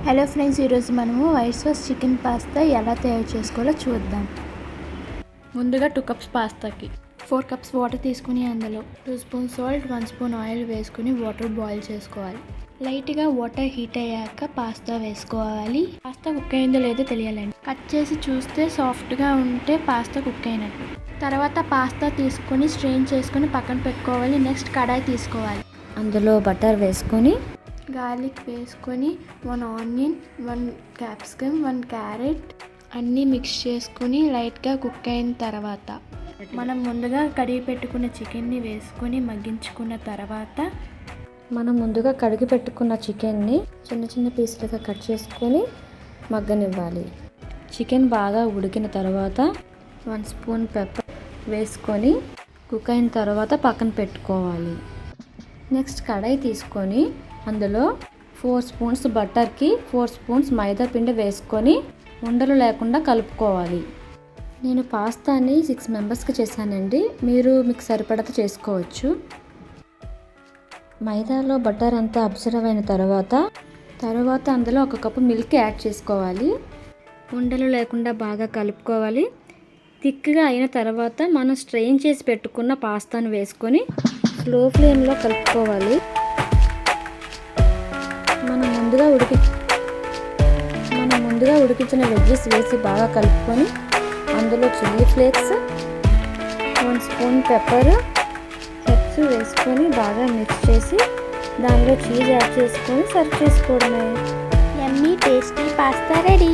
Hello friends, ఈరోజు మనము white sauce chicken pasta ఎలా తయారు చేసుకోవాలో చూద్దాం. ముందుగా 2 కప్స్ పాస్తాకి 4 కప్స్ వాటర్ తీసుకుని అందులో 2 స్పూన్స్ సాల్ట్, 1 స్పూన్ ఆయిల్ వేసుకుని వాటర్ బాయిల్ చేసుకోవాలి. లైట్గా వాటర్ హీట్ అయ్యాక పాస్తా వేసుకోవాలి. పాస్తా కుక్ అయిందో లేదో తెలియాలండి. కట్ చేసి చూస్తే సాఫ్ట్గా ఉంటే పాస్తా కుక్ అయినట్టు. తర్వాత పాస్తా తీసుకొని స్ట్రెయిన్ చేసుకొని పక్కన పెట్టుకోవాలి. నెక్స్ట్ కడాయి తీసుకోవాలి. అందులో బటర్ వేసుకొని గార్లిక్ వేసుకొని 1 ఆనియన్, 1 క్యాప్సికమ్, 1 క్యారెట్ అన్నీ మిక్స్ చేసుకొని లైట్గా కుక్ అయిన తర్వాత మనం ముందుగా కడిగి పెట్టుకున్న చికెన్ని వేసుకొని మగ్గించుకున్న తర్వాత చికెన్ని చిన్న చిన్న పీసులుగా కట్ చేసుకొని మగ్గనివ్వాలి. చికెన్ బాగా ఉడికిన తర్వాత 1 స్పూన్ పెప్పర్ వేసుకొని కుక్ అయిన తర్వాత పక్కన పెట్టుకోవాలి. నెక్స్ట్ కడాయి తీసుకొని అందులో 4 స్పూన్స్ బటర్కి 4 స్పూన్స్ మైదా పిండి వేసుకొని ఉండలు లేకుండా కలుపుకోవాలి. నేను పాస్తాని 6 మెంబర్స్కి చేశానండి. మీరు మీకు సరిపడత చేసుకోవచ్చు. మైదాలో బటర్ అంతా అబ్జర్వ్ అయిన తర్వాత అందులో 1 కప్పు మిల్క్ యాడ్ చేసుకోవాలి. ఉండలు లేకుండా బాగా కలుపుకోవాలి. థిక్గా అయిన తర్వాత మనం స్ట్రెయిన్ చేసి పెట్టుకున్న పాస్తాను వేసుకొని స్లో ఫ్లేమ్లో కలుపుకోవాలి. మనం ముందుగా ఉడికించిన వెజ్జెస్ వేసి బాగా కలుపుకొని అందులో chilli flakes, 1 spoon pepper, herbs వేసుకొని బాగా మిక్స్ చేసి దానిలో చీజ్ యాడ్ చేసుకొని సర్వ్ చేసుకోవడమే. Yummy tasty pasta ready.